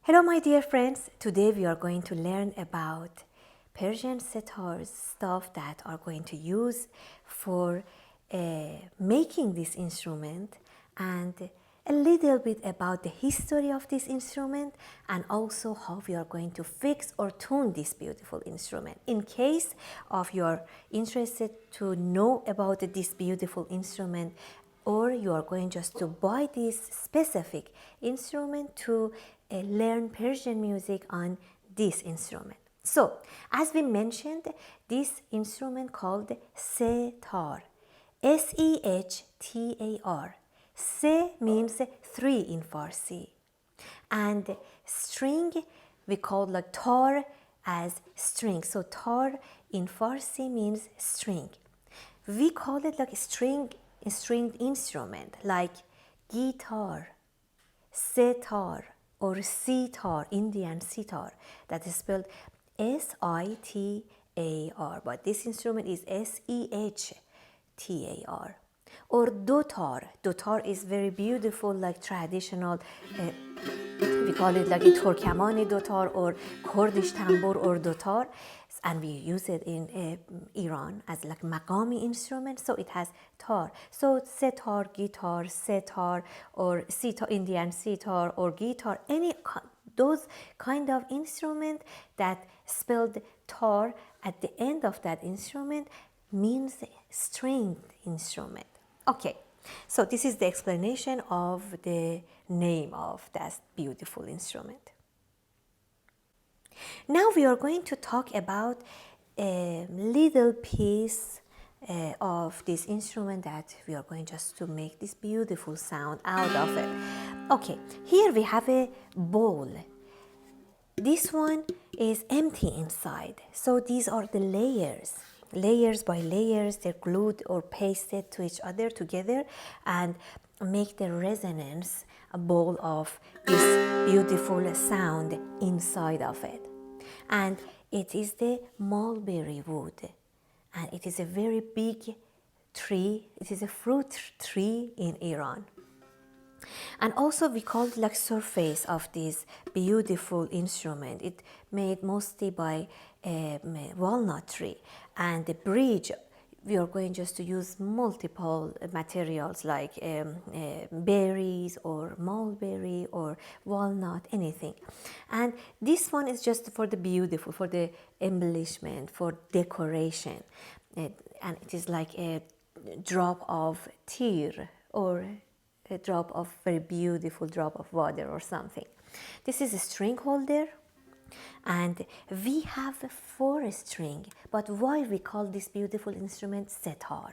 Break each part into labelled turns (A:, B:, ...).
A: Hello my dear friends, today we are going to learn about Persian setars, stuff that are going to use for making this instrument, and a little bit about the history of this instrument, and also how we are going to fix or tune this beautiful instrument. In case of you are interested to know about this beautiful instrument, or you are going just to buy this specific instrument to learn Persian music on this instrument. So, as we mentioned, this instrument called Setar, Sehtar. Se means three in Farsi, and string we call like tar as string. So tar in Farsi means string. We call it like stringed instrument like guitar, setar, or sitar, Indian sitar, that is spelled Sitar, but this instrument is Sehtar. Or dotar. Dotar is very beautiful, like traditional, we call it like a Turkmani dotar or Kurdish tambur or dotar, and we use it in Iran as like maqami instrument, so it has tar. So setar, guitar, setar, or sitar, Indian sitar, or guitar, any those kind of instrument that spelled tar at the end of that instrument means stringed instrument. Okay, so this is the explanation of the name of that beautiful instrument. Now we are going to talk about a little piece of this instrument that we are going just to make this beautiful sound out of it. Okay, here we have a bowl. This one is empty inside. So these are the layers. Layers by layers, they're glued or pasted to each other together and make the resonance a bowl of this beautiful sound inside of it. And it is the mulberry wood, and it is a very big tree. It is a fruit tree in Iran. And also we call it like surface of this beautiful instrument. It made mostly by walnut tree, and the bridge we are going just to use multiple materials like berries or mulberry or walnut, anything. And this one is just for the beautiful, for the embellishment, for decoration, and it is like a drop of tear or a drop of very beautiful drop of water or something. This is a string holder, and we have 4 string. But why we call this beautiful instrument setar?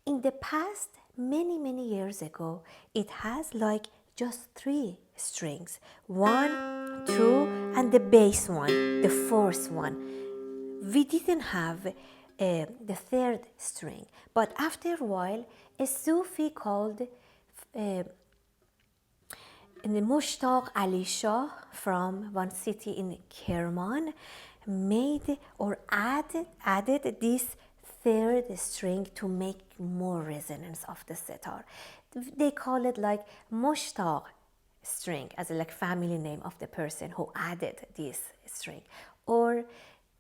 A: In the past, many years ago, it has like just 3 strings, 1, 2, and the bass one, the 4th one. We didn't have the 3rd string, but after a while, a Sufi called Mushtaq Ali Shah from one city in Kerman made or added this 3rd string to make more resonance of the setar. They call it like Mushtaq string, as a like family name of the person who added this string, or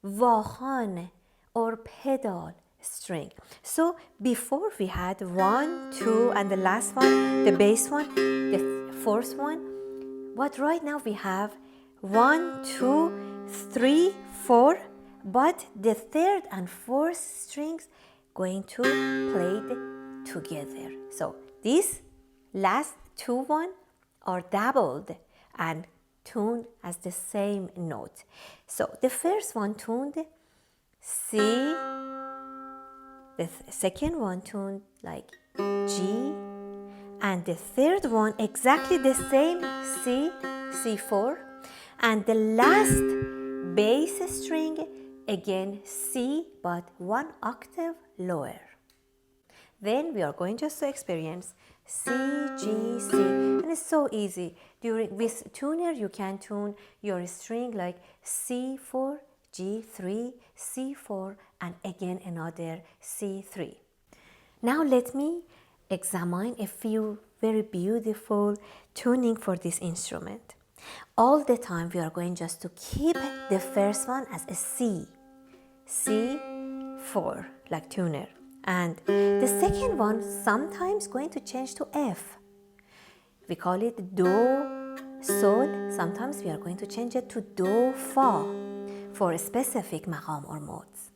A: Vakhan or pedal string. So before we had 1, 2, and the last one, the bass one, the 4th one. But right now we have 1, 2, 3, 4, but the 3rd and 4th strings going to play together. So these last 2 are doubled and tuned as the same note. So the first one tuned C, the second one tuned like G, and the 3rd one exactly the same C, C4, and the last bass string again C, but 1 octave lower. Then we are going just to experience C, G, C, and it's so easy. With tuner you can tune your string like C4, G3, C4, and again another C3. Now let me examine a few very beautiful tuning for this instrument. All the time we are going just to keep the first one as a C, C4, like tuner. And the second one sometimes going to change to F. We call it Do, Sol. Sometimes we are going to change it to Do, Fa for a specific maqam or modes.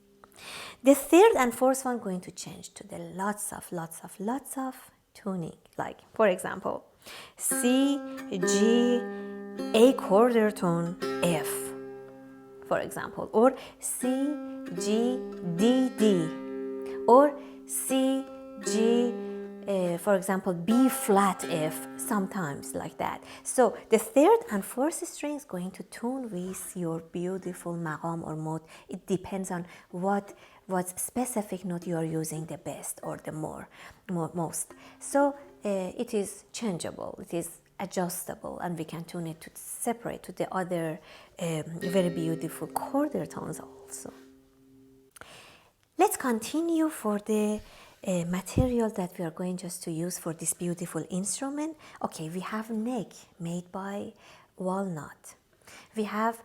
A: The third and fourth one going to change to the lots of tuning. Like, for example, C, G, A quarter tone, F, for example, or C, G, D, D, or C, G, for example, B flat F, sometimes like that. So the third and fourth string is going to tune with your beautiful maqam or mode. It depends on what specific note you are using the best or the most. So it is changeable, it is adjustable, and we can tune it to separate to the other very beautiful quarter tones also. Let's continue for the material that we are going just to use for this beautiful instrument. Okay, we have neck made by walnut. We have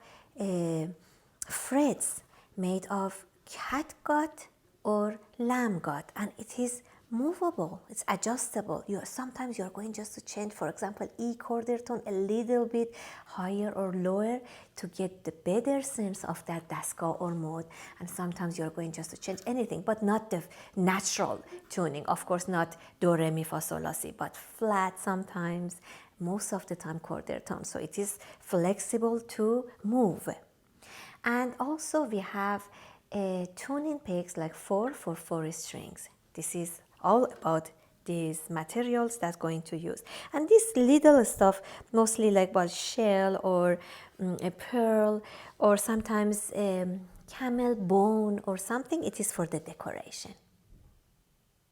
A: frets made of catgut or lamb gut, and it is movable, it's adjustable. Sometimes you're going just to change, for example, E quarter tone a little bit higher or lower to get the better sense of that dastgah or mode, and sometimes you're going just to change anything, but not the natural tuning. Of course, not do, re, mi, fa, sol, la, si, but flat sometimes, most of the time quarter tone. So it is flexible to move. And also we have tuning pegs like 4 for 4 strings. This is all about these materials that's going to use. And this little stuff, mostly like shell or a pearl, or sometimes camel bone or something, it is for the decoration.